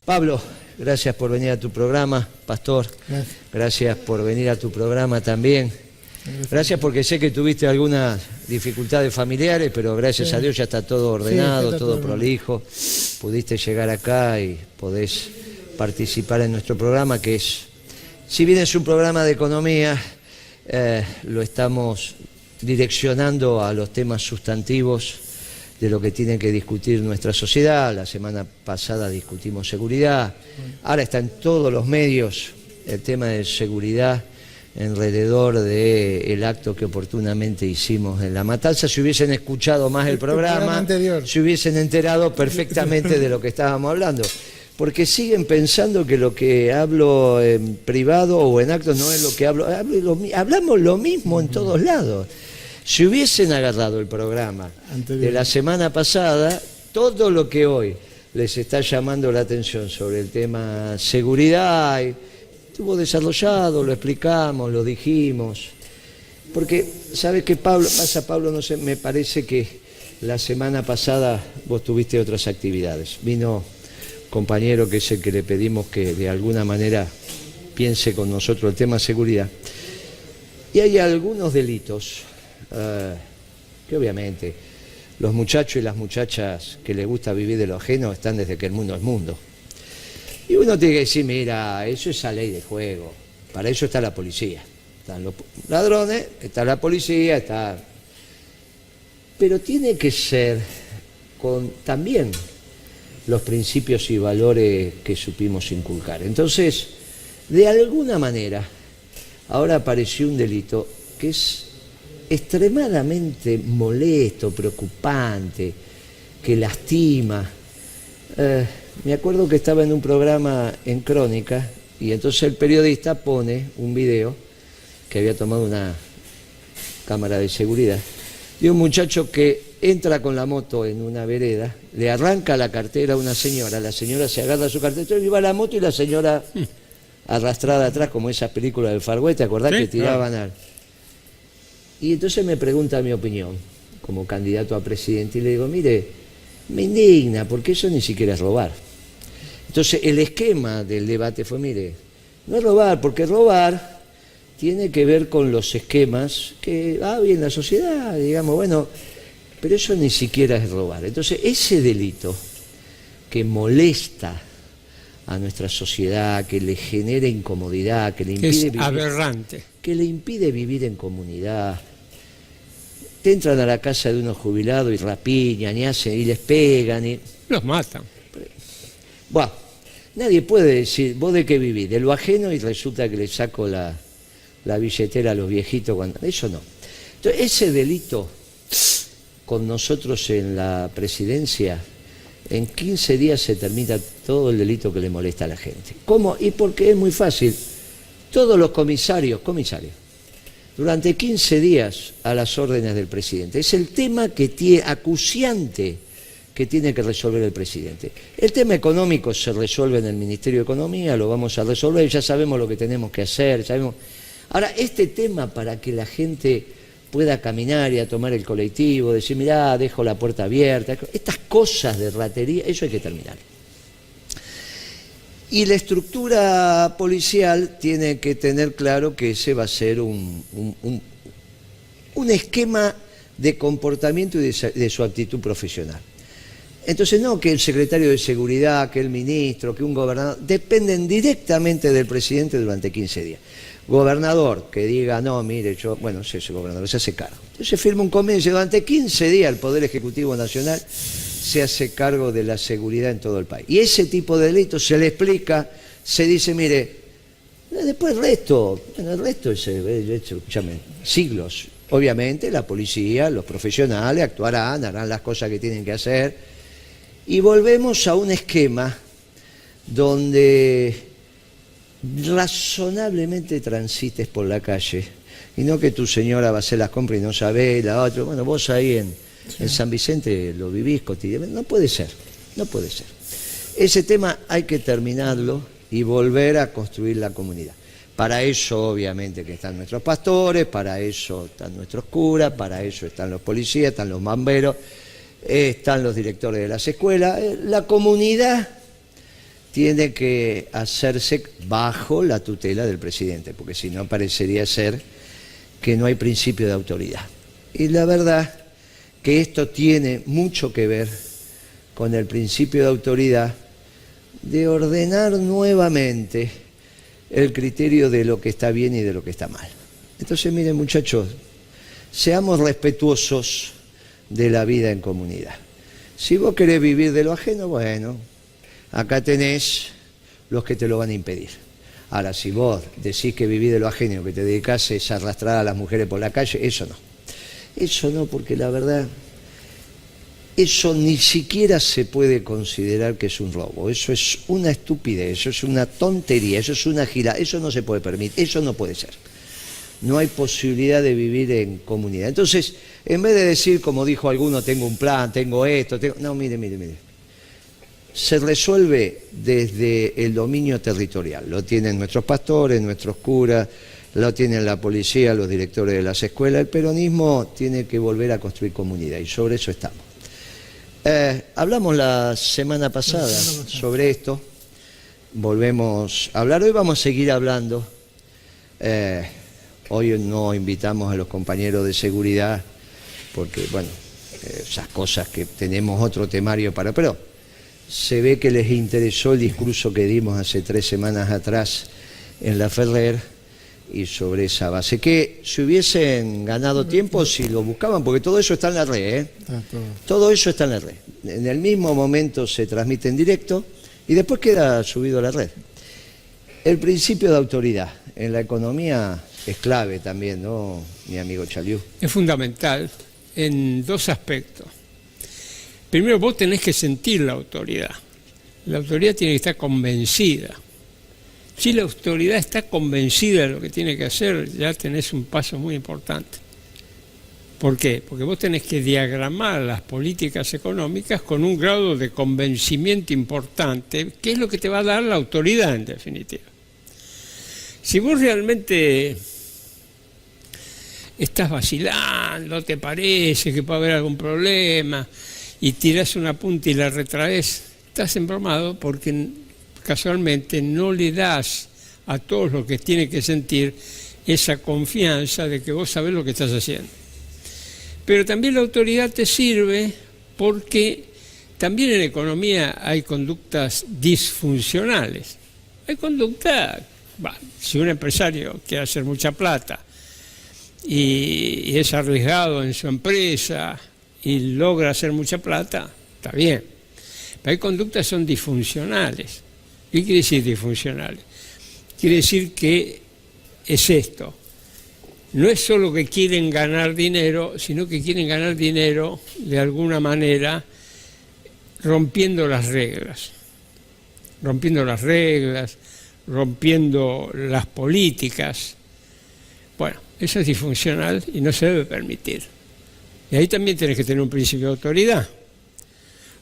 Pablo, gracias por venir a tu programa. Pastor, gracias por venir a tu programa también. Gracias porque sé que tuviste algunas dificultades familiares, pero gracias a Dios ya está todo ordenado, todo prolijo. Pudiste llegar acá y podés participar en nuestro programa, que es, si bien es un programa de economía, lo estamos direccionando a los temas sustantivos de lo que tiene que discutir nuestra sociedad. La semana pasada discutimos seguridad, ahora está en todos los medios el tema de seguridad alrededor del acto que oportunamente hicimos en La Matanza. Si hubiesen escuchado más el programa, se hubiesen enterado perfectamente de lo que estábamos hablando. Porque siguen pensando que lo que hablo en privado o en actos no es lo que hablo. Hablamos lo mismo en todos lados. Si hubiesen agarrado el programa de la semana pasada, todo lo que hoy les está llamando la atención sobre el tema seguridad, estuvo desarrollado, lo explicamos, lo dijimos. Porque, ¿sabes qué pasa, Pablo? No sé, me parece que la semana pasada vos tuviste otras actividades. Vino compañero que es el que le pedimos que de alguna manera piense con nosotros el tema seguridad. Y hay algunos delitos que obviamente los muchachos y las muchachas que les gusta vivir de lo ajeno están desde que el mundo es mundo. Y uno tiene que decir, mira, eso es la ley de juego, para eso está la policía. Están los ladrones, está la policía, está... Pero tiene que ser con también los principios y valores que supimos inculcar. Entonces, de alguna manera, ahora apareció un delito que es extremadamente molesto, preocupante, que lastima. Me acuerdo que estaba en un programa en Crónica y entonces el periodista pone un video que había tomado una cámara de seguridad de un muchacho que entra con la moto en una vereda, le arranca la cartera a una señora, la señora se agarra a su cartera y va a la moto y la señora arrastrada atrás, como esas películas del Far West, ¿te acordás que tiraban al... Y entonces me pregunta mi opinión como candidato a presidente y le digo, mire, me indigna porque eso ni siquiera es robar. Entonces el esquema del debate fue, mire, no es robar, porque robar tiene que ver con los esquemas que hay en la sociedad, digamos, bueno, pero eso ni siquiera es robar. Entonces ese delito que molesta a nuestra sociedad, que le genera incomodidad, que le impide vivir, aberrante, que le impide vivir en comunidad. Te entran a la casa de unos jubilados y rapiñan y hacen y les pegan y los matan. Bueno, nadie puede decir, ¿vos de qué vivís? De lo ajeno y resulta que le saco la billetera a los viejitos cuando... Eso no. Entonces, ese delito con nosotros en la presidencia, en 15 días se termina todo el delito que le molesta a la gente. ¿Cómo? Y porque es muy fácil. Todos los comisarios, durante 15 días a las órdenes del presidente. Es el tema que tiene, acuciante, que tiene que resolver el presidente. El tema económico se resuelve en el Ministerio de Economía, lo vamos a resolver, ya sabemos lo que tenemos que hacer, sabemos... Ahora, este tema para que la gente pueda caminar y a tomar el colectivo, decir, mirá, dejo la puerta abierta, estas cosas de ratería, eso hay que terminar. Y la estructura policial tiene que tener claro que ese va a ser un esquema de comportamiento y de su actitud profesional. Entonces no que el secretario de Seguridad, que el ministro, que un gobernador, dependen directamente del presidente durante 15 días. Gobernador que diga, no, mire, yo, bueno, ese gobernador se hace cargo. Entonces firma un convenio, durante 15 días el Poder Ejecutivo Nacional se hace cargo de la seguridad en todo el país. Y ese tipo de delitos se le explica, se dice, mire, después el resto es, escúchame, siglos. Obviamente la policía, los profesionales actuarán, harán las cosas que tienen que hacer. Y volvemos a un esquema donde razonablemente transites por la calle y no que tu señora va a hacer las compras y no sabe, la otra, bueno, vos ahí en San Vicente lo vivís cotidianamente. No puede ser, no puede ser. Ese tema hay que terminarlo y volver a construir la comunidad. Para eso obviamente que están nuestros pastores, para eso están nuestros curas, para eso están los policías, están los bomberos, están los directores de las escuelas. La comunidad tiene que hacerse bajo la tutela del presidente, porque si no parecería ser que no hay principio de autoridad. Y la verdad que esto tiene mucho que ver con el principio de autoridad de ordenar nuevamente el criterio de lo que está bien y de lo que está mal. Entonces, miren, muchachos, seamos respetuosos de la vida en comunidad. Si vos querés vivir de lo ajeno, bueno, acá tenés los que te lo van a impedir. Ahora, si vos decís que vivís de lo ajeno, que te dedicás a arrastrar a las mujeres por la calle, eso no. Eso no, porque la verdad, eso ni siquiera se puede considerar que es un robo. Eso es una estupidez, eso es una tontería, eso es una gilada, eso no se puede permitir, eso no puede ser. No hay posibilidad de vivir en comunidad. Entonces, en vez de decir, como dijo alguno, tengo un plan, tengo esto, no, mire. Se resuelve desde el dominio territorial. Lo tienen nuestros pastores, nuestros curas, lo tienen la policía, los directores de las escuelas. El peronismo tiene que volver a construir comunidad y sobre eso estamos. Hablamos la semana pasada sobre esto. Volvemos a hablar. Hoy vamos a seguir hablando. Hoy no invitamos a los compañeros de seguridad porque, bueno, esas cosas que tenemos otro temario para... Pero se ve que les interesó el discurso que dimos hace 3 semanas atrás en la Ferrer y sobre esa base. Que si hubiesen ganado tiempo, si lo buscaban, porque todo eso está en la red, Todo eso está en la red. En el mismo momento se transmite en directo y después queda subido a la red. El principio de autoridad en la economía es clave también, ¿no, mi amigo Chaliú? Es fundamental en 2 aspectos. Primero, vos tenés que sentir la autoridad. La autoridad tiene que estar convencida. Si la autoridad está convencida de lo que tiene que hacer, ya tenés un paso muy importante. ¿Por qué? Porque vos tenés que diagramar las políticas económicas con un grado de convencimiento importante, que es lo que te va a dar la autoridad en definitiva. Si vos realmente estás vacilando, te parece que puede haber algún problema y tirás una punta y la retraes, estás embromado porque casualmente no le das a todos los que tienen que sentir esa confianza de que vos sabés lo que estás haciendo. Pero también la autoridad te sirve porque también en economía hay conductas disfuncionales. Hay conductas, si un empresario quiere hacer mucha plata y es arriesgado en su empresa y logra hacer mucha plata, está bien. Pero hay conductas que son disfuncionales. ¿Qué quiere decir disfuncionales? Quiere decir que es esto. No es solo que quieren ganar dinero, sino que quieren ganar dinero de alguna manera rompiendo las reglas. Rompiendo las reglas, rompiendo las políticas. Bueno, eso es disfuncional y no se debe permitir. Y ahí también tenés que tener un principio de autoridad.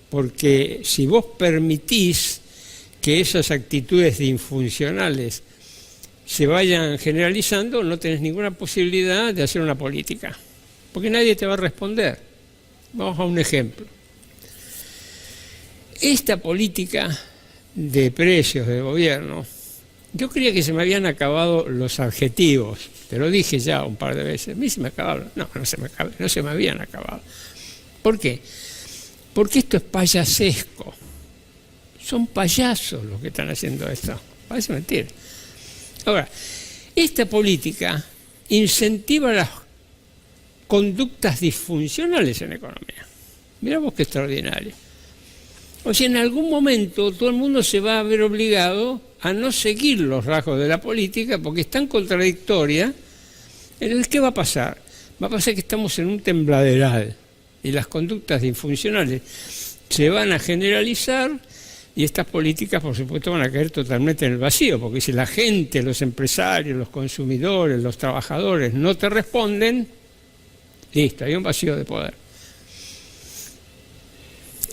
Porque si vos permitís que esas actitudes disfuncionales se vayan generalizando, no tenés ninguna posibilidad de hacer una política, porque nadie te va a responder. Vamos a un ejemplo. Esta política de precios del gobierno, yo creía que se me habían acabado los adjetivos, te lo dije ya un par de veces, a mí se me acabaron, no se me habían acabado. ¿Por qué? Porque esto es payasesco. Son payasos los que están haciendo esto. Parece mentira. Ahora, esta política incentiva las conductas disfuncionales en economía. Mirá vos qué extraordinario. O sea, en algún momento todo el mundo se va a ver obligado a no seguir los rasgos de la política porque es tan contradictoria. Entonces, ¿qué va a pasar? Va a pasar que estamos en un tembladeral y las conductas disfuncionales se van a generalizar. Y estas políticas, por supuesto, van a caer totalmente en el vacío, porque si la gente, los empresarios, los consumidores, los trabajadores no te responden, listo, hay un vacío de poder.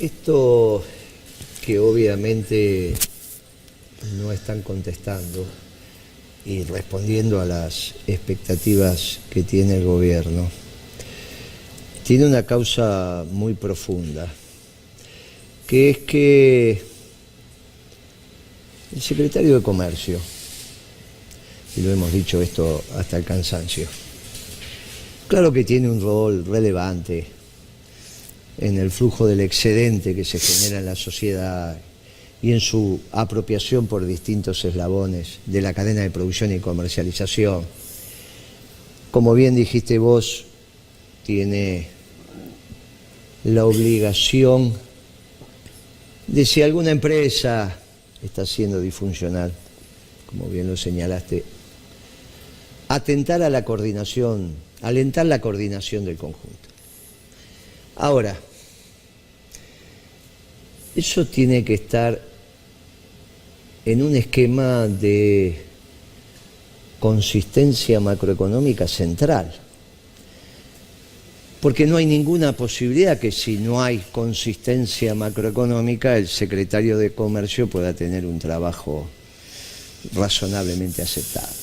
Esto que obviamente no están contestando y respondiendo a las expectativas que tiene el gobierno, tiene una causa muy profunda, que es que El secretario de Comercio, y lo hemos dicho esto hasta el cansancio, claro que tiene un rol relevante en el flujo del excedente que se genera en la sociedad y en su apropiación por distintos eslabones de la cadena de producción y comercialización. Como bien dijiste vos, tiene la obligación de, si alguna empresa está siendo disfuncional, como bien lo señalaste, alentar la coordinación del conjunto. Ahora, eso tiene que estar en un esquema de consistencia macroeconómica central, porque no hay ninguna posibilidad que, si no hay consistencia macroeconómica, el secretario de Comercio pueda tener un trabajo razonablemente aceptable.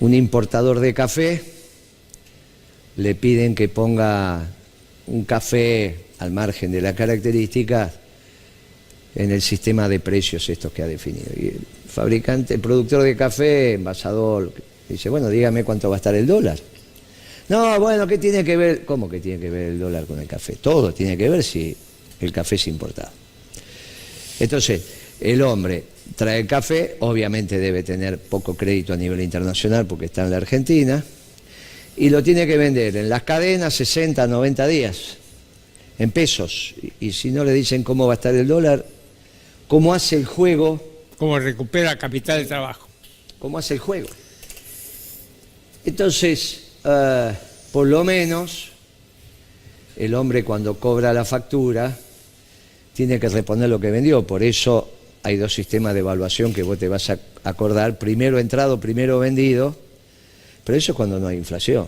Un importador de café, le piden que ponga un café al margen de la característica en el sistema de precios estos que ha definido. Y el fabricante, el productor de café, envasador, dice, bueno, dígame cuánto va a estar el dólar. No, bueno, ¿qué tiene que ver? ¿Cómo que tiene que ver el dólar con el café? Todo tiene que ver si el café es importado. Entonces, el hombre trae el café, obviamente debe tener poco crédito a nivel internacional porque está en la Argentina, y lo tiene que vender en las cadenas 60, 90 días, en pesos. Y si no le dicen cómo va a estar el dólar, ¿cómo hace el juego? ¿Cómo recupera capital de trabajo? ¿Cómo hace el juego? Entonces, por lo menos, el hombre cuando cobra la factura tiene que reponer lo que vendió. Por eso hay dos sistemas de evaluación que vos te vas a acordar: primero entrado, primero vendido. Pero eso es cuando no hay inflación.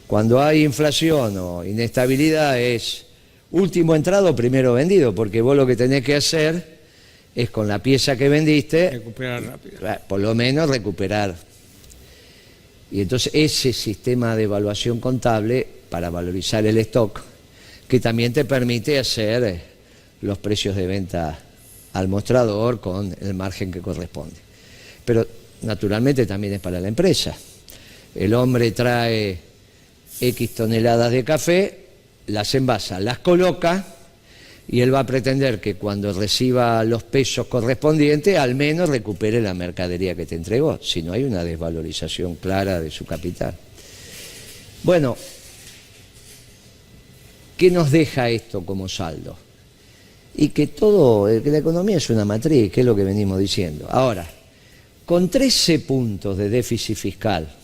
Cuando hay inflación o inestabilidad es último entrado, primero vendido, porque vos lo que tenés que hacer es, con la pieza que vendiste, recuperar rápido, por lo menos recuperar. Y entonces ese sistema de evaluación contable para valorizar el stock, que también te permite hacer los precios de venta al mostrador con el margen que corresponde. Pero naturalmente también es para la empresa. El hombre trae X toneladas de café, las envasa, las coloca, y él va a pretender que cuando reciba los pesos correspondientes al menos recupere la mercadería que te entregó, si no hay una desvalorización clara de su capital. Bueno, ¿qué nos deja esto como saldo? Y que la economía es una matriz, que es lo que venimos diciendo. Ahora, con 13 puntos de déficit fiscal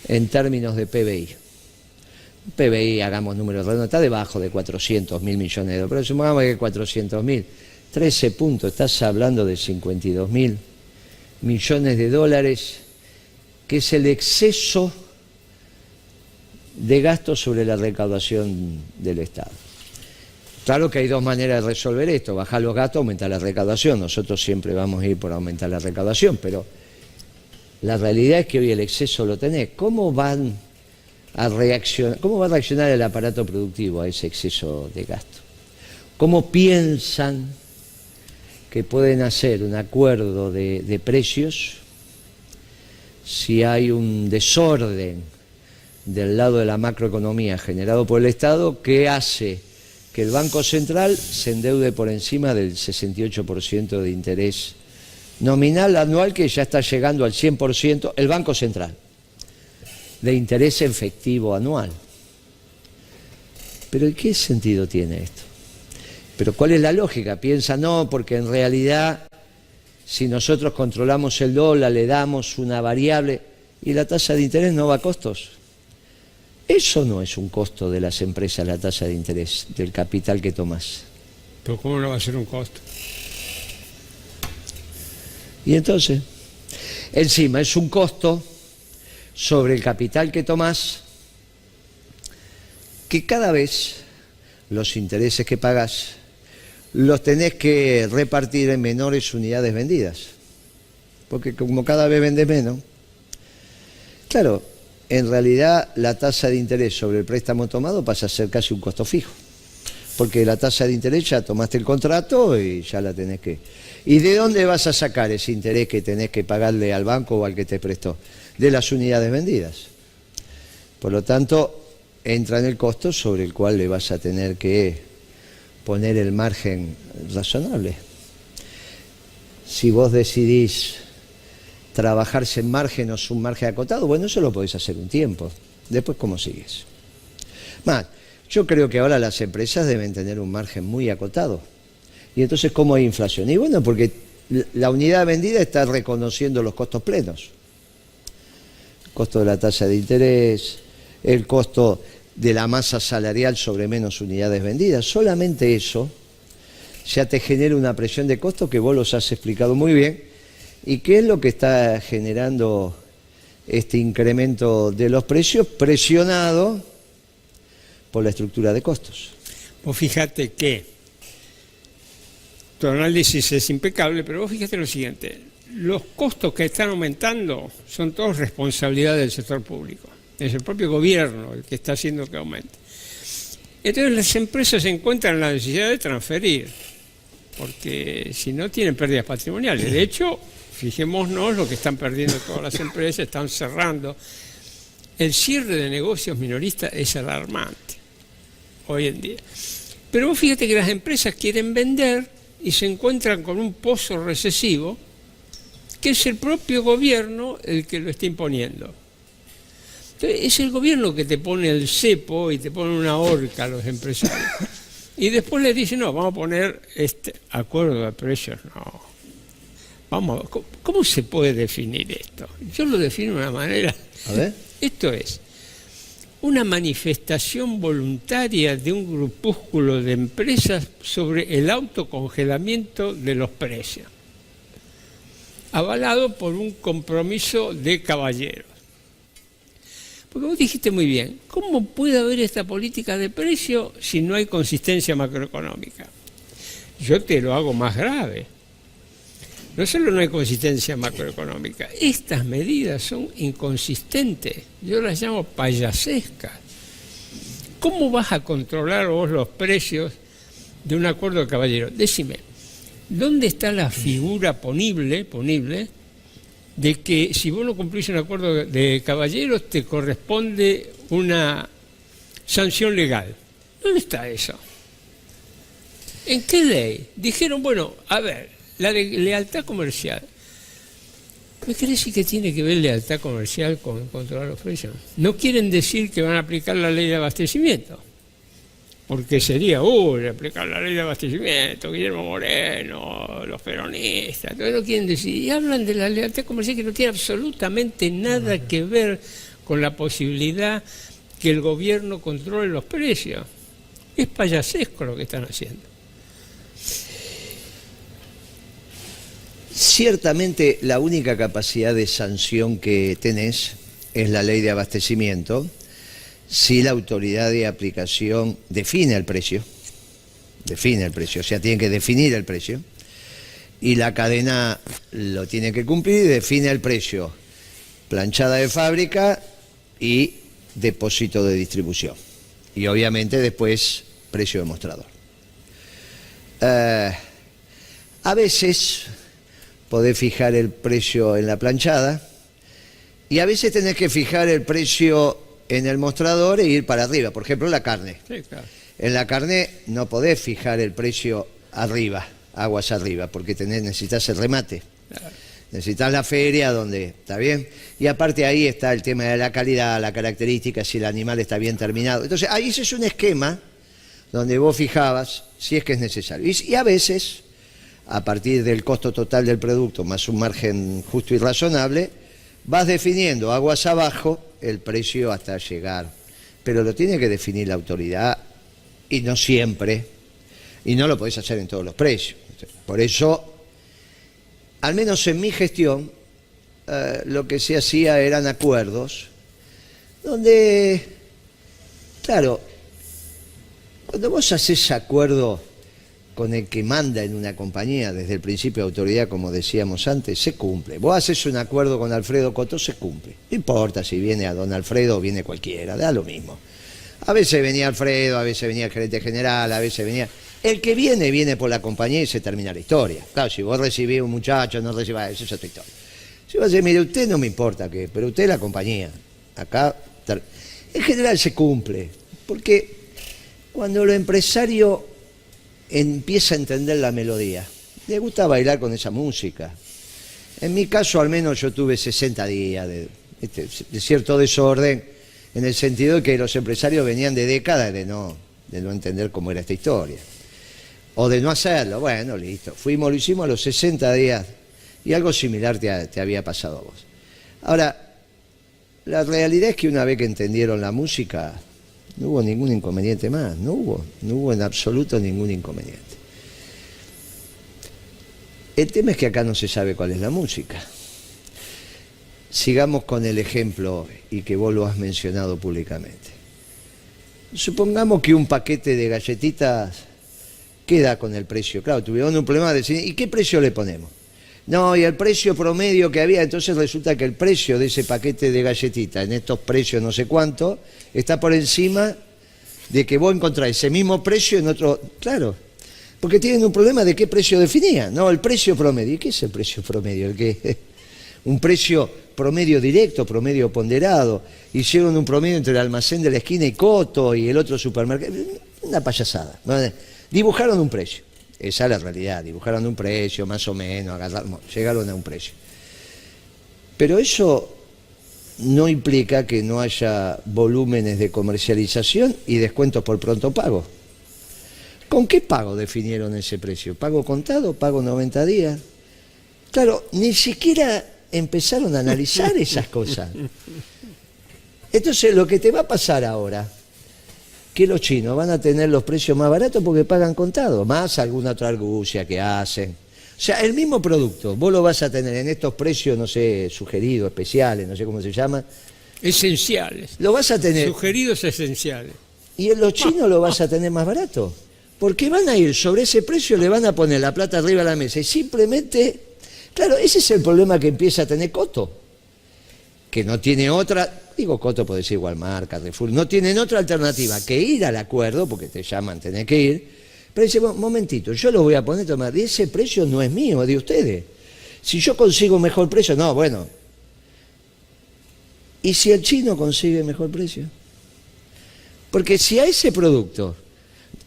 en términos de PBI, PBI, hagamos números redondos, está debajo de 400.000 millones de dólares, pero supongamos que 400.000, 13 puntos, estás hablando de 52.000 millones de dólares, que es el exceso de gasto sobre la recaudación del Estado. Claro que hay dos maneras de resolver esto: bajar los gastos, aumentar la recaudación. Nosotros siempre vamos a ir por aumentar la recaudación, pero la realidad es que hoy el exceso lo tenés. ¿Cómo va a reaccionar el aparato productivo a ese exceso de gasto? ¿Cómo piensan que pueden hacer un acuerdo de precios si hay un desorden del lado de la macroeconomía generado por el Estado que hace que el Banco Central se endeude por encima del 68% de interés nominal anual, que ya está llegando al 100%, el Banco Central, de interés efectivo anual? ¿Pero qué sentido tiene esto? ¿Pero cuál es la lógica? Piensa, no, porque en realidad si nosotros controlamos el dólar, le damos una variable y la tasa de interés no va a costos. Eso no es un costo de las empresas, la tasa de interés del capital que tomás. ¿Pero cómo no va a ser un costo? Y entonces, encima es un costo sobre el capital que tomás, que cada vez los intereses que pagás los tenés que repartir en menores unidades vendidas, porque como cada vez vendés menos, claro, en realidad la tasa de interés sobre el préstamo tomado pasa a ser casi un costo fijo. porque la tasa de interés ya tomaste el contrato y ya la tenés que... ¿Y de dónde vas a sacar ese interés que tenés que pagarle al banco o al que te prestó? De las unidades vendidas. Por lo tanto, entra en el costo sobre el cual le vas a tener que poner el margen razonable. Si vos decidís trabajar sin margen o sin margen acotado, bueno, eso lo podés hacer un tiempo. Después, ¿cómo sigues? Más, yo creo que ahora las empresas deben tener un margen muy acotado. Y entonces, ¿cómo hay inflación? Y bueno, porque la unidad vendida está reconociendo los costos plenos. El costo de la tasa de interés, el costo de la masa salarial sobre menos unidades vendidas. Solamente eso ya te genera una presión de costos que vos los has explicado muy bien. ¿Y qué es lo que está generando este incremento de los precios? Presionado por la estructura de costos. Vos fíjate que tu análisis es impecable, pero vos fíjate lo siguiente: los costos que están aumentando son todos responsabilidad del sector público. Es el propio gobierno el que está haciendo que aumente. Entonces las empresas se encuentran en la necesidad de transferir, porque si no tienen pérdidas patrimoniales. De hecho, fijémonos lo que están perdiendo todas las empresas, están cerrando. El cierre de negocios minoristas es alarmante hoy en día. Pero vos fíjate que las empresas quieren vender y se encuentran con un pozo recesivo que es el propio gobierno el que lo está imponiendo. Entonces, es el gobierno que te pone el cepo y te pone una horca a los empresarios. Y después les dice, no, vamos a poner este acuerdo de precios. No. Vamos, ¿cómo se puede definir esto? Yo lo defino de una manera. A ver. Esto es una manifestación voluntaria de un grupúsculo de empresas sobre el autocongelamiento de los precios, avalado por un compromiso de caballeros. Porque vos dijiste muy bien, ¿cómo puede haber esta política de precio si no hay consistencia macroeconómica? Yo te lo hago más grave. No solo no hay consistencia macroeconómica, estas medidas son inconsistentes, yo las llamo payasescas. ¿Cómo vas a controlar vos los precios de un acuerdo de caballeros? Decime, ¿dónde está la figura ponible de que si vos no cumplís un acuerdo de caballeros te corresponde una sanción legal? ¿Dónde está eso? ¿En qué ley? Dijeron, bueno, a ver, la de lealtad comercial. ¿Me querés decir que tiene que ver lealtad comercial con controlar los precios? No quieren decir que van a aplicar la ley de abastecimiento, porque sería, aplicar la ley de abastecimiento, Guillermo Moreno, los peronistas, entonces no quieren decir, y hablan de la lealtad comercial que no tiene absolutamente nada que ver con la posibilidad que el gobierno controle los precios. Es payasesco lo que están haciendo. Ciertamente la única capacidad de sanción que tenés es la ley de abastecimiento, si la autoridad de aplicación define el precio, o sea, tiene que definir el precio, y la cadena lo tiene que cumplir y define el precio, planchada de fábrica y depósito de distribución, y obviamente después precio de mostrador. A veces podés fijar el precio en la planchada y a veces tenés que fijar el precio en el mostrador e ir para arriba. Por ejemplo, la carne. Sí, claro. En la carne no podés fijar el precio arriba, aguas arriba, porque necesitas el remate. Claro. Necesitas la feria donde, ¿está bien? Y aparte ahí está el tema de la calidad, la característica, si el animal está bien terminado. Entonces ahí ese es un esquema donde vos fijabas si es que es necesario. Y a veces, a partir del costo total del producto más un margen justo y razonable, vas definiendo aguas abajo el precio hasta llegar. Pero lo tiene que definir la autoridad y no siempre, y no lo podés hacer en todos los precios. Por eso, al menos en mi gestión, lo que se hacía eran acuerdos donde, claro, cuando vos haces acuerdo con el que manda en una compañía desde el principio de autoridad, como decíamos antes, se cumple. Vos haces un acuerdo con Alfredo Cotó, se cumple. No importa si viene a don Alfredo o viene cualquiera, da lo mismo. A veces venía Alfredo, a veces venía el gerente general, a veces venía... El que viene por la compañía y se termina la historia. Claro, si vos recibís un muchacho, no recibás, eso es otra historia. Si vos decís, mire, usted no me importa qué, pero usted es la compañía. Acá, en general se cumple, porque cuando el empresario empieza a entender la melodía, le gusta bailar con esa música. En mi caso, al menos, yo tuve 60 días de cierto desorden, en el sentido de que los empresarios venían de décadas de no entender cómo era esta historia. O de no hacerlo. Bueno, listo. Lo hicimos a los 60 días y algo similar te había pasado a vos. Ahora, la realidad es que una vez que entendieron la música, no hubo ningún inconveniente más. No hubo en absoluto ningún inconveniente. El tema es que acá no se sabe cuál es la música. Sigamos con el ejemplo y que vos lo has mencionado públicamente. Supongamos que un paquete de galletitas queda con el precio. Claro, tuvieron un problema de decir, ¿y qué precio le ponemos? No, y el precio promedio que había, entonces resulta que el precio de ese paquete de galletitas, en estos precios no sé cuánto, está por encima de que vos encontrás ese mismo precio en otro... Claro, porque tienen un problema de qué precio definía. No, el precio promedio. ¿Y qué es el precio promedio? Un precio promedio directo, promedio ponderado. Hicieron un promedio entre el almacén de la esquina y Coto y el otro supermercado. Una payasada. Dibujaron un precio. Esa es la realidad. Dibujaron un precio, más o menos, llegaron a un precio. Pero eso no implica que no haya volúmenes de comercialización y descuentos por pronto pago. ¿Con qué pago definieron ese precio? ¿Pago contado? ¿Pago 90 días? Claro, ni siquiera empezaron a analizar esas cosas. Entonces, lo que te va a pasar ahora, que los chinos van a tener los precios más baratos porque pagan contado, más alguna otra argucia que hacen. O sea, el mismo producto, vos lo vas a tener en estos precios, no sé, sugeridos, especiales, no sé cómo se llama. Esenciales. Lo vas a tener. Sugeridos esenciales. Y en los chinos lo vas a tener más barato. Porque van a ir sobre ese precio, le van a poner la plata arriba de la mesa y simplemente... Claro, ese es el problema que empieza a tener Coto, que no tiene otra, digo Coto puede ser Walmart, Carrefour, no tienen otra alternativa que ir al acuerdo, porque te llaman, tenés que ir, pero dice, momentito, yo lo voy a poner, tomar, y ese precio no es mío, es de ustedes. Si yo consigo mejor precio, no, bueno. ¿Y si el chino consigue mejor precio? Porque si a ese producto,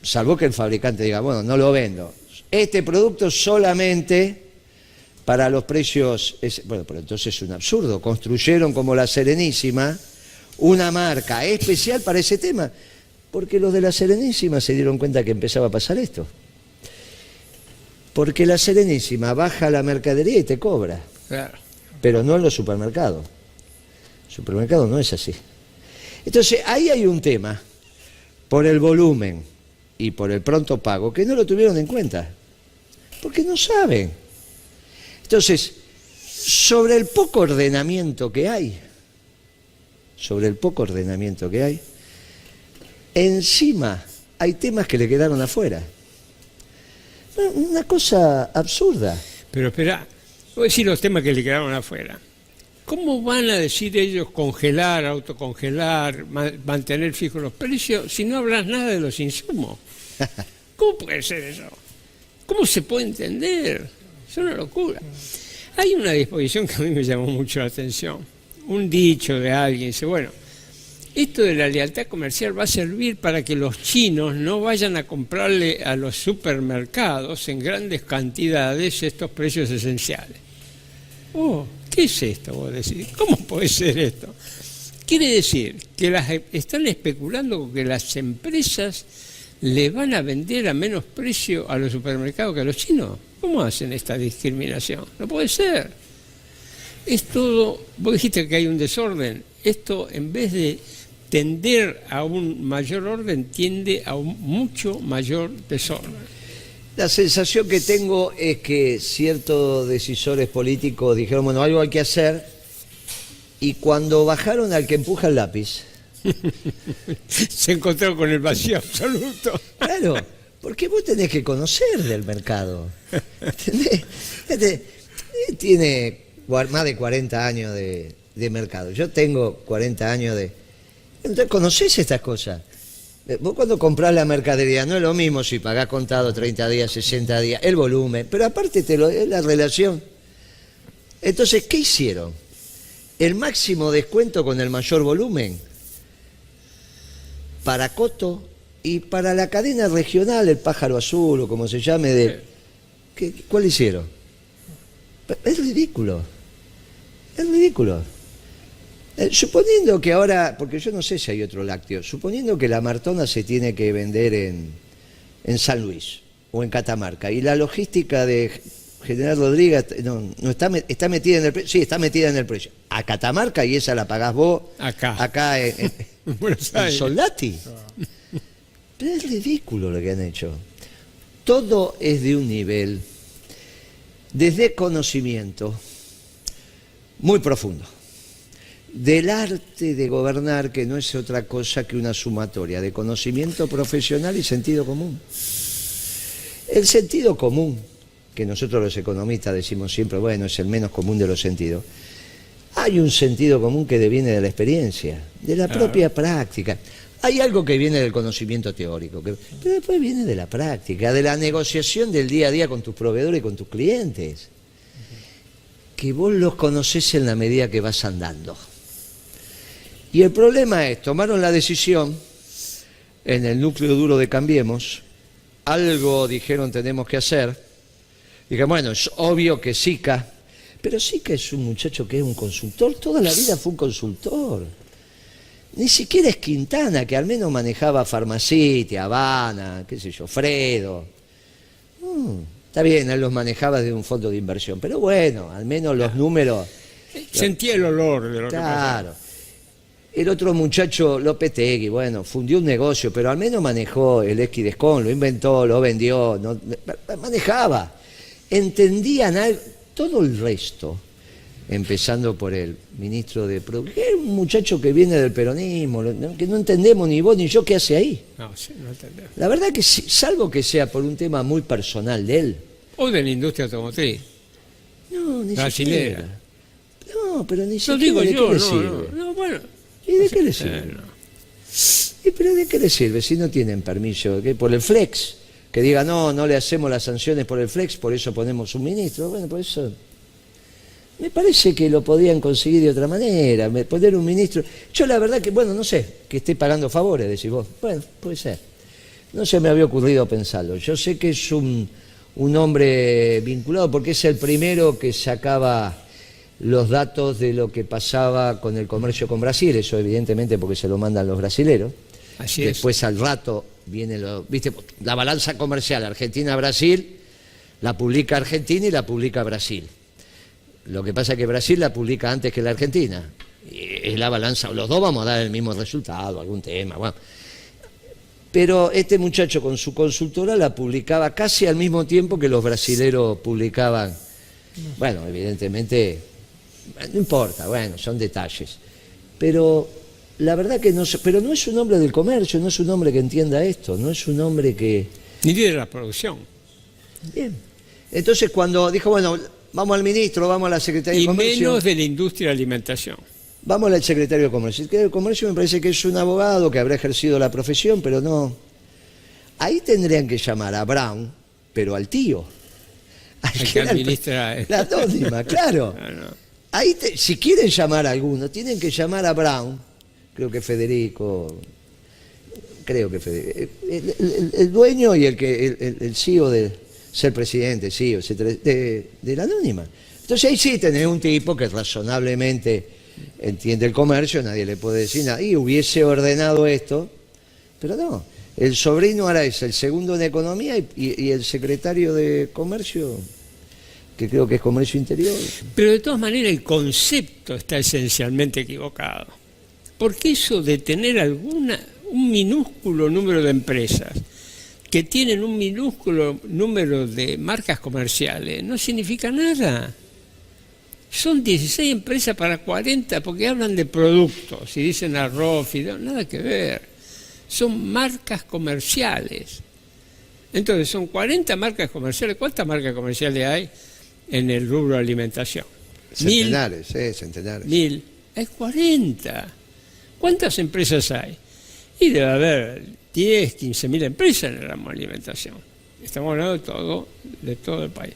salvo que el fabricante diga, bueno, no lo vendo, este producto solamente... para los precios, bueno, pero entonces es un absurdo. Construyeron como la Serenísima una marca especial para ese tema, porque los de la Serenísima se dieron cuenta que empezaba a pasar esto. Porque la Serenísima baja la mercadería y te cobra, claro, pero no en los supermercados. El supermercado no es así. Entonces ahí hay un tema, por el volumen y por el pronto pago, que no lo tuvieron en cuenta, porque no saben. Entonces, sobre el poco ordenamiento que hay, encima hay temas que le quedaron afuera. Una cosa absurda. Pero espera, voy a decir los temas que le quedaron afuera. ¿Cómo van a decir ellos congelar, autocongelar, mantener fijos los precios si no hablas nada de los insumos? ¿Cómo puede ser eso? ¿Cómo se puede entender? Es una locura. Hay una disposición que a mí me llamó mucho la atención. Un dicho de alguien, dice, bueno, esto de la lealtad comercial va a servir para que los chinos no vayan a comprarle a los supermercados en grandes cantidades estos precios esenciales. Oh, ¿qué es esto? Vos decís, ¿cómo puede ser esto? Quiere decir que están especulando con que las empresas le van a vender a menos precio a los supermercados que a los chinos. ¿Cómo hacen esta discriminación? No puede ser. Es todo, vos dijiste que hay un desorden. Esto, en vez de tender a un mayor orden, tiende a un mucho mayor desorden. La sensación que tengo es que ciertos decisores políticos dijeron, bueno, algo hay que hacer, y cuando bajaron al que empuja el lápiz... se encontró con el vacío absoluto. Claro, porque vos tenés que conocer del mercado. ¿Entendés? Tiene más de 40 años de mercado. Yo tengo 40 años de... Entonces conocés estas cosas. Vos cuando comprás la mercadería no es lo mismo si pagás contado 30 días, 60 días, el volumen, pero aparte es la relación. Entonces, ¿qué hicieron? El máximo descuento con el mayor volumen para Coto y para la cadena regional, el Pájaro Azul o como se llame, ¿cuál hicieron? Es ridículo. Es ridículo. Suponiendo que ahora, porque yo no sé si hay otro lácteo, suponiendo que la Martona se tiene que vender en San Luis o en Catamarca y la logística de General Rodríguez no está metida en el precio, sí, está metida en el precio. A Catamarca y esa la pagás vos acá en Soldati. Pero es ridículo lo que han hecho. Todo es de un nivel de desconocimiento muy profundo del arte de gobernar, que no es otra cosa que una sumatoria de conocimiento profesional y sentido común. El sentido común, que nosotros los economistas decimos siempre, bueno, es el menos común de los sentidos. Hay un sentido común que deviene de la experiencia, de la propia práctica. Hay algo que viene del conocimiento teórico, pero después viene de la práctica, de la negociación del día a día con tus proveedores y con tus clientes. Que vos los conocés en la medida que vas andando. Y el problema es, tomaron la decisión en el núcleo duro de Cambiemos, algo dijeron tenemos que hacer. Dije, bueno, es obvio que Sica, pero Sica es un muchacho que es un consultor, toda la vida fue un consultor. Ni siquiera es Quintana, que al menos manejaba Farmacity, Habana, qué sé yo, Fredo. Está bien, él los manejaba desde un fondo de inversión, pero bueno, al menos los números... Sentía el olor de lo que pasaba. Claro. El otro muchacho, Lopetegui, bueno, fundió un negocio, pero al menos manejó el Equidescon, lo inventó, lo vendió, manejaba. Entendían algo, todo el resto, empezando por el ministro de Producción, que es un muchacho que viene del peronismo, que no entendemos ni vos ni yo qué hace ahí. No, sí, no entendemos. La verdad que sí, salvo que sea por un tema muy personal de él. O de la industria automotriz. No, ni brasilera. siquiera. No, pero ni Lo siquiera. digo ¿De yo, qué le no, sirve? no, bueno. ¿Y de qué le sirve? No. ¿Y pero de qué le sirve si no tienen permiso? ¿Qué? ¿Por el flex? Que diga, no le hacemos las sanciones por el flex, por eso ponemos un ministro. Bueno, por eso... Me parece que lo podían conseguir de otra manera, poner un ministro... Yo la verdad que, bueno, no sé, que esté pagando favores, decís vos. Bueno, puede ser. No se me había ocurrido pensarlo. Yo sé que es un hombre vinculado, porque es el primero que sacaba los datos de lo que pasaba con el comercio con Brasil, eso evidentemente porque se lo mandan los brasileros. Así Después es. al rato viene ¿viste? La balanza comercial Argentina-Brasil, la publica Argentina y la publica Brasil. Lo que pasa es que Brasil la publica antes que la Argentina. Es la balanza, los dos vamos a dar el mismo resultado, algún tema, bueno. Pero este muchacho con su consultora la publicaba casi al mismo tiempo que los brasileros publicaban. Bueno, evidentemente, no importa, bueno, son detalles. Pero la verdad que no, pero no es un hombre del comercio, no es un hombre que entienda esto, no es un hombre que... Ni de la producción. Bien. Entonces cuando dijo, bueno, vamos al ministro, vamos a la Secretaría de Comercio... Y menos de la industria de alimentación. Vamos al secretario de Comercio. El secretario de Comercio me parece que es un abogado que habrá ejercido la profesión, pero no... Ahí tendrían que llamar a Brown, pero al tío. Al que administra... La anónima, claro. No. Ahí si quieren llamar a alguno, tienen que llamar a Brown, creo que Federico, el dueño y el CEO de ser presidente, CEO, de la anónima. Entonces ahí sí tenés un tipo que razonablemente entiende el comercio, nadie le puede decir nada, y hubiese ordenado esto, pero no. El sobrino ahora es el segundo en economía y el secretario de comercio, que creo que es comercio interior. Pero de todas maneras el concepto está esencialmente equivocado. Porque eso de tener un minúsculo número de empresas que tienen un minúsculo número de marcas comerciales no significa nada. Son 16 empresas para 40 porque hablan de productos y dicen arroz, fideo, nada que ver. Son marcas comerciales. Entonces son 40 marcas comerciales. ¿Cuántas marcas comerciales hay en el rubro de alimentación? Centenares, centenares. 1000. Hay 40. ¿Cuántas empresas hay? y debe haber 10, 15.000 empresas en el ramo de alimentación. Estamos hablando de todo el país.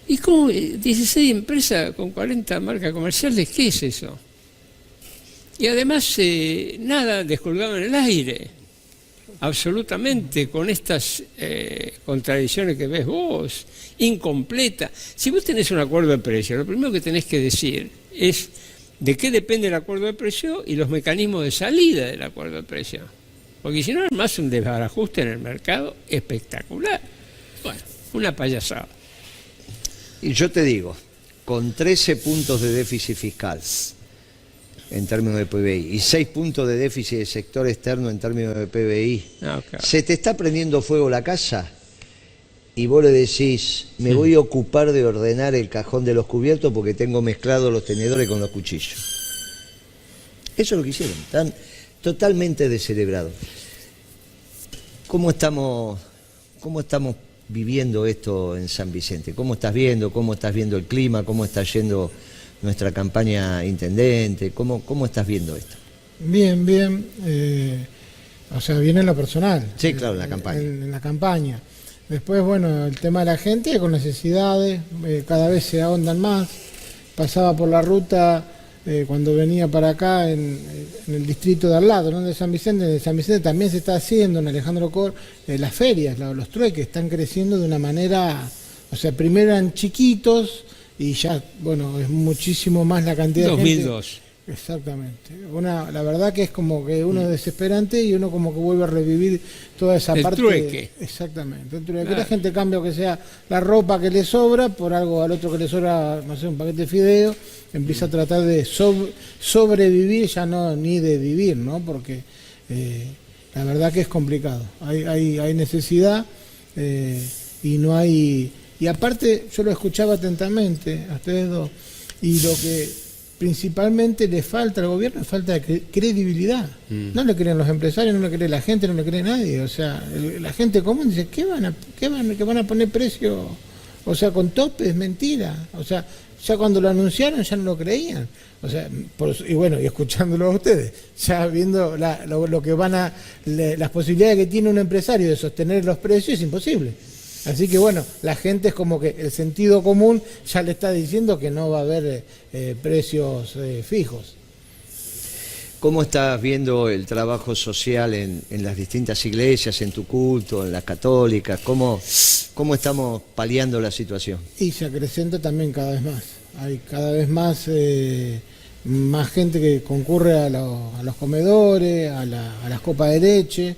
¿Y cómo 16 empresas con 40 marcas comerciales? ¿Qué es eso? Y además nada descolgado en el aire, absolutamente, con estas contradicciones que ves vos, incompleta. Si vos tenés un acuerdo de precio, lo primero que tenés que decir es de qué depende el acuerdo de precio y los mecanismos de salida del acuerdo de precio. Porque si no, además un desbarajuste en el mercado espectacular. Bueno, una payasada. Y yo te digo, con 13 puntos de déficit fiscal en términos de PBI y 6 puntos de déficit del sector externo en términos de PBI, Claro. se te está prendiendo fuego la casa y vos le decís, me voy a ocupar de ordenar el cajón de los cubiertos porque tengo mezclados los tenedores con los cuchillos. Eso es lo que hicieron, están totalmente descerebrados. ¿Cómo estamos viviendo esto en San Vicente? ¿Cómo estás viendo el clima? ¿Cómo está yendo nuestra campaña intendente? ¿Cómo estás viendo esto? Bien, bien. O sea, bien en lo personal. Sí, claro, en la campaña. En la campaña. Después, bueno, el tema de la gente con necesidades, cada vez se ahondan más. Pasaba por la ruta cuando venía para acá en el distrito de al lado, ¿no? De San Vicente. De San Vicente también se está haciendo en Alejandro Cor las ferias, los trueques están creciendo de una manera, o sea, primero eran chiquitos y ya, bueno, es muchísimo más la cantidad de gente. 2002. Exactamente. La verdad que es como que uno es desesperante y uno como que vuelve a revivir toda esa parte. El trueque. Exactamente. El trueque. Claro. La gente cambia, que sea la ropa que le sobra por algo al otro que le sobra, no sé, un paquete de fideo, empieza a tratar de sobrevivir, ya no ni de vivir, ¿no? Porque la verdad que es complicado. Hay necesidad y no hay. Y aparte, yo lo escuchaba atentamente a ustedes dos, y lo que principalmente le falta al gobierno es falta de credibilidad. No le creen los empresarios, no le cree la gente, no le cree nadie. O sea, la gente común dice, ¿qué van a poner precio? O sea, con tope, es mentira. O sea, ya cuando lo anunciaron ya no lo creían. O sea, y bueno, y escuchándolo a ustedes, ya viendo lo que las posibilidades que tiene un empresario de sostener los precios, es imposible. Así que bueno, la gente es como que el sentido común ya le está diciendo que no va a haber precios fijos. ¿Cómo estás viendo el trabajo social en las distintas iglesias, en tu culto, en las católicas? ¿Cómo estamos paliando la situación? Y se acrecenta también cada vez más. Hay cada vez más gente que concurre a los comedores, a las copas de leche.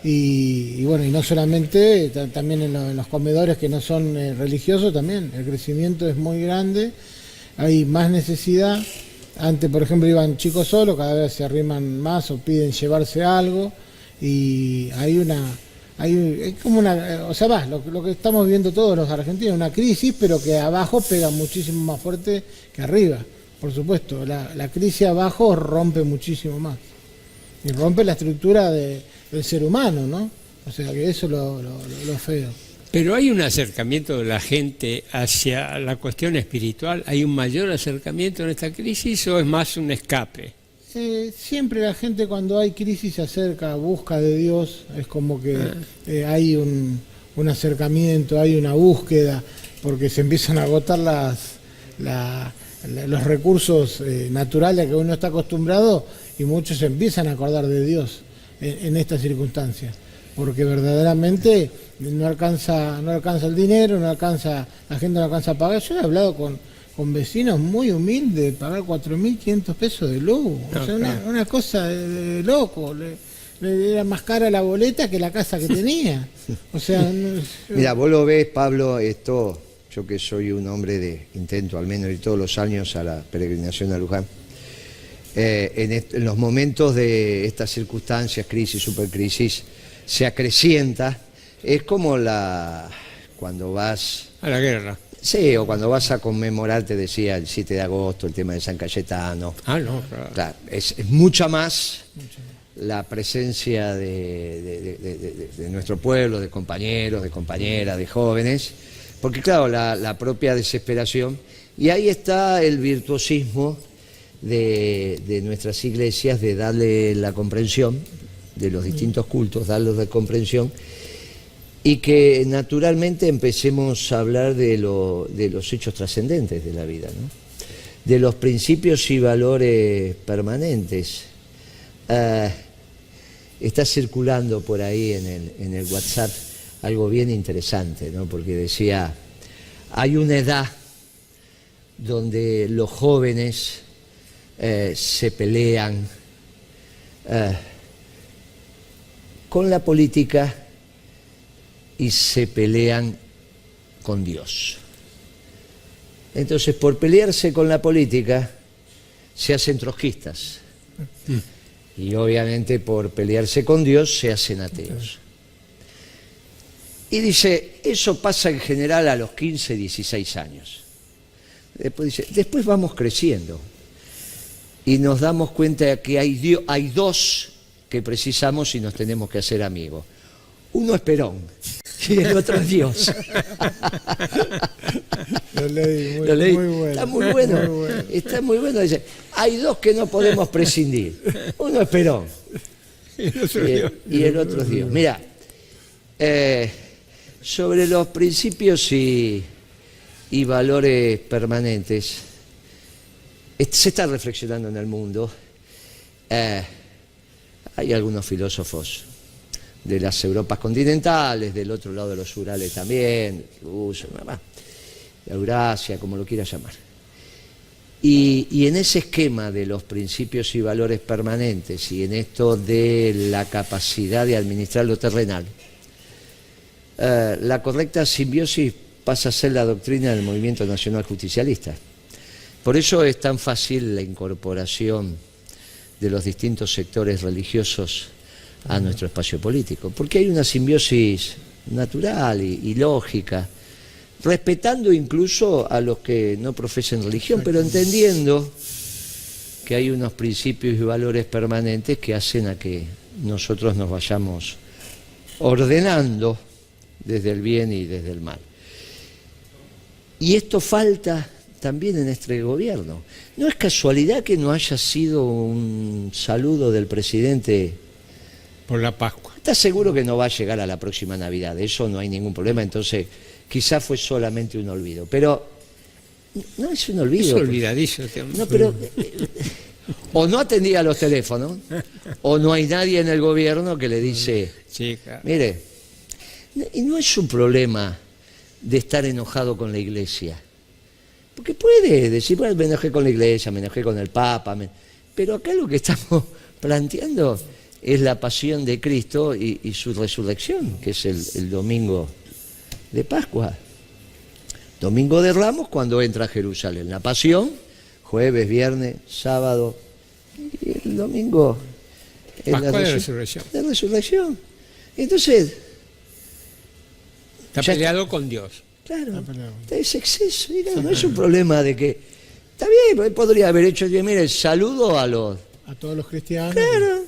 Y bueno, y no solamente, también en los comedores que no son religiosos, también el crecimiento es muy grande, hay más necesidad. Antes, por ejemplo, iban chicos solos, cada vez se arriman más o piden llevarse algo, y hay como una, o sea, lo que estamos viendo todos los argentinos, una crisis, pero que abajo pega muchísimo más fuerte que arriba. Por supuesto, la crisis abajo rompe muchísimo más, y rompe la estructura del ser humano, ¿no? O sea, que eso es lo feo. Pero hay un acercamiento de la gente hacia la cuestión espiritual. ¿Hay un mayor acercamiento en esta crisis o es más un escape? Siempre la gente cuando hay crisis se acerca, busca de Dios, es como que hay un acercamiento, hay una búsqueda, porque se empiezan a agotar los recursos naturales a que uno está acostumbrado, y muchos se empiezan a acordar de Dios en estas circunstancias, porque verdaderamente no alcanza el dinero, la gente no alcanza a pagar. Yo he hablado con vecinos muy humildes de pagar 4.500 pesos de luz, o sea, una cosa de loco. Le era más cara la boleta que la casa que tenía. O sea, Mira, vos lo ves, Pablo, esto, yo que soy un hombre de intento al menos ir todos los años a la peregrinación a Luján. En los momentos de estas circunstancias, crisis, supercrisis, se acrecienta. Es como cuando vas A la guerra. sí, o cuando vas a conmemorar, te decía, el 7 de agosto, el tema de San Cayetano. Ah, no, claro. Claro, es mucha más la presencia de nuestro pueblo, de compañeros, de compañeras, de jóvenes, porque claro, la propia desesperación, y ahí está el virtuosismo de nuestras iglesias de darle la comprensión de los distintos cultos, darles de comprensión, y que naturalmente empecemos a hablar de los hechos trascendentes de la vida, ¿no? De los principios y valores permanentes. Está circulando por ahí en el WhatsApp algo bien interesante, ¿no? Porque decía, hay una edad donde los jóvenes se pelean con la política y se pelean con Dios. Entonces, por pelearse con la política, se hacen trotskistas. Y obviamente por pelearse con Dios, se hacen ateos. Y dice, eso pasa en general a los 15, 16 años. Después dice, después vamos creciendo y nos damos cuenta de que hay dos que precisamos y nos tenemos que hacer amigos. Uno es Perón y el otro es Dios. Lo leí, Lo leí. muy bueno. Está muy bueno. Muy bueno. Está muy bueno. Dice, hay dos que no podemos prescindir. Uno es Perón y el otro es Dios. Mira, sobre los principios y valores permanentes, se está reflexionando en el mundo. Hay algunos filósofos de las Europas continentales, del otro lado de los Urales también, Eurasia, como lo quieras llamar. Y en ese esquema de los principios y valores permanentes y en esto de la capacidad de administrar lo terrenal, la correcta simbiosis pasa a ser la doctrina del movimiento nacional justicialista. Por eso es tan fácil la incorporación de los distintos sectores religiosos a nuestro espacio político, porque hay una simbiosis natural y lógica, respetando incluso a los que no profesen religión, pero entendiendo que hay unos principios y valores permanentes que hacen a que nosotros nos vayamos ordenando desde el bien y desde el mal. Y esto falta también en este gobierno. No es casualidad que no haya sido un saludo del presidente por la Pascua. ¿Estás seguro que no va a llegar a la próxima Navidad? De eso no hay ningún problema, entonces quizás fue solamente un olvido. Pero no es un olvido. Es olvidadizo. No, pero o no atendía los teléfonos, o no hay nadie en el gobierno que le dice, Chica. mire, y no es un problema de estar enojado con la Iglesia. Porque puede decir, bueno, me enojé con la Iglesia, me enojé con el Papa, pero acá lo que estamos planteando es la pasión de Cristo y su resurrección, que es el domingo de Pascua. Domingo de Ramos, cuando entra a Jerusalén. La pasión, jueves, viernes, sábado, y el domingo es Pascua de resurrección. De resurrección. Entonces, está peleado con Dios. Claro, es exceso. No es un problema de que... Está bien, podría haber hecho, mire, el saludo a todos los cristianos. Claro.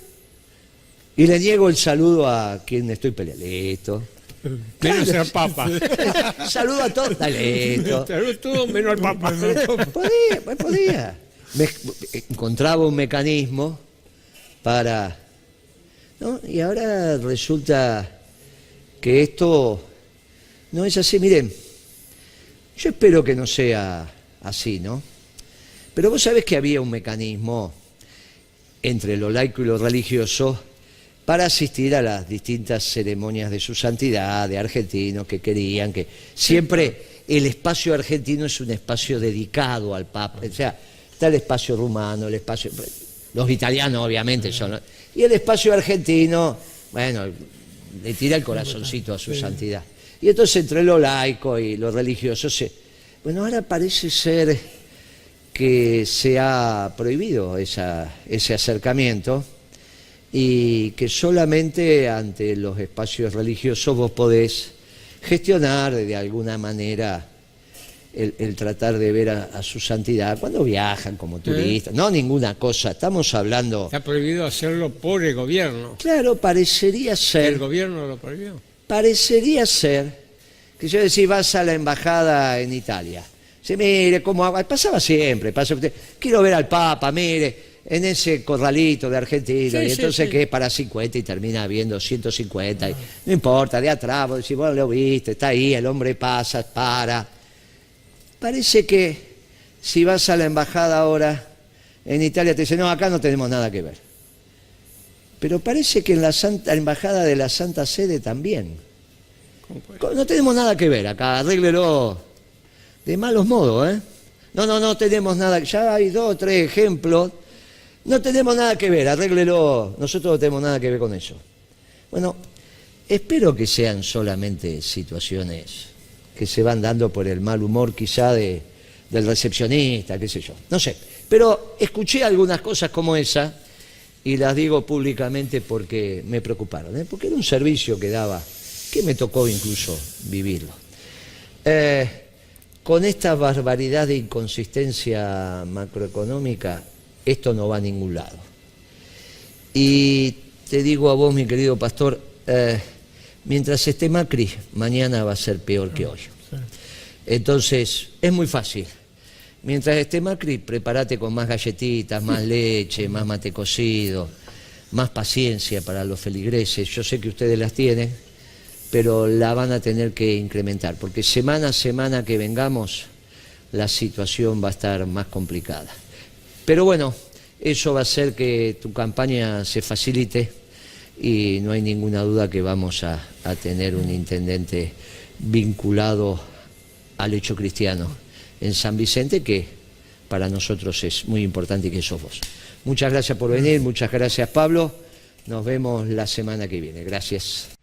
Y le niego el saludo a quien estoy peleando. Listo. Menos al Papa. Saludo a todos. Dale, listo. Saludo todo menos al Papa. Podía. Encontraba un mecanismo para... ¿no? Y ahora resulta que esto no es así. Miren, yo espero que no sea así, ¿no? Pero vos sabés que había un mecanismo entre lo laico y lo religioso para asistir a las distintas ceremonias de su santidad, de argentinos que querían que... Siempre el espacio argentino es un espacio dedicado al Papa, o sea, está el espacio rumano, el espacio... Los italianos obviamente son... Y el espacio argentino, bueno, le tira el corazoncito a su santidad. Y entonces entre lo laico y lo religioso, bueno, ahora parece ser que se ha prohibido ese acercamiento y que solamente ante los espacios religiosos vos podés gestionar de alguna manera el tratar de ver a su santidad cuando viajan como turistas. No ninguna cosa, estamos hablando... Está prohibido hacerlo por el gobierno. Claro, parecería ser... El gobierno lo prohibió. Parecería ser que yo decía, vas a la embajada en Italia. Sí, mire, como pasaba siempre, pasa usted, quiero ver al Papa, mire, en ese corralito de Argentina, Sí, y sí, entonces sí. que es para 50 y termina habiendo 150, y no importa, de atrás, vos decís, vos lo viste, está ahí, el hombre pasa, para. Parece que si vas a la embajada ahora en Italia te dicen, no, acá no tenemos nada que ver. Pero parece que en la embajada de la Santa Sede también. ¿Cómo puede? No tenemos nada que ver acá, arréglelo de malos modos, ¿eh? No tenemos nada, ya hay 2 o 3 ejemplos. No tenemos nada que ver, arréglelo, nosotros no tenemos nada que ver con eso. Bueno, espero que sean solamente situaciones que se van dando por el mal humor quizá del recepcionista, qué sé yo, no sé. Pero escuché algunas cosas como esa y las digo públicamente porque me preocuparon, ¿eh? Porque era un servicio que daba, que me tocó incluso vivirlo. Con esta barbaridad de inconsistencia macroeconómica, esto no va a ningún lado. Y te digo a vos, mi querido pastor, mientras esté Macri, mañana va a ser peor que hoy. Entonces, es muy fácil. Mientras esté Macri, prepárate con más galletitas, más leche, más mate cocido, más paciencia para los feligreses. Yo sé que ustedes las tienen, pero la van a tener que incrementar, porque semana a semana que vengamos, la situación va a estar más complicada. Pero bueno, eso va a hacer que tu campaña se facilite y no hay ninguna duda que vamos a tener un intendente vinculado al hecho cristiano en San Vicente, que para nosotros es muy importante y que sos vos. Muchas gracias por venir, muchas gracias Pablo, nos vemos la semana que viene. Gracias.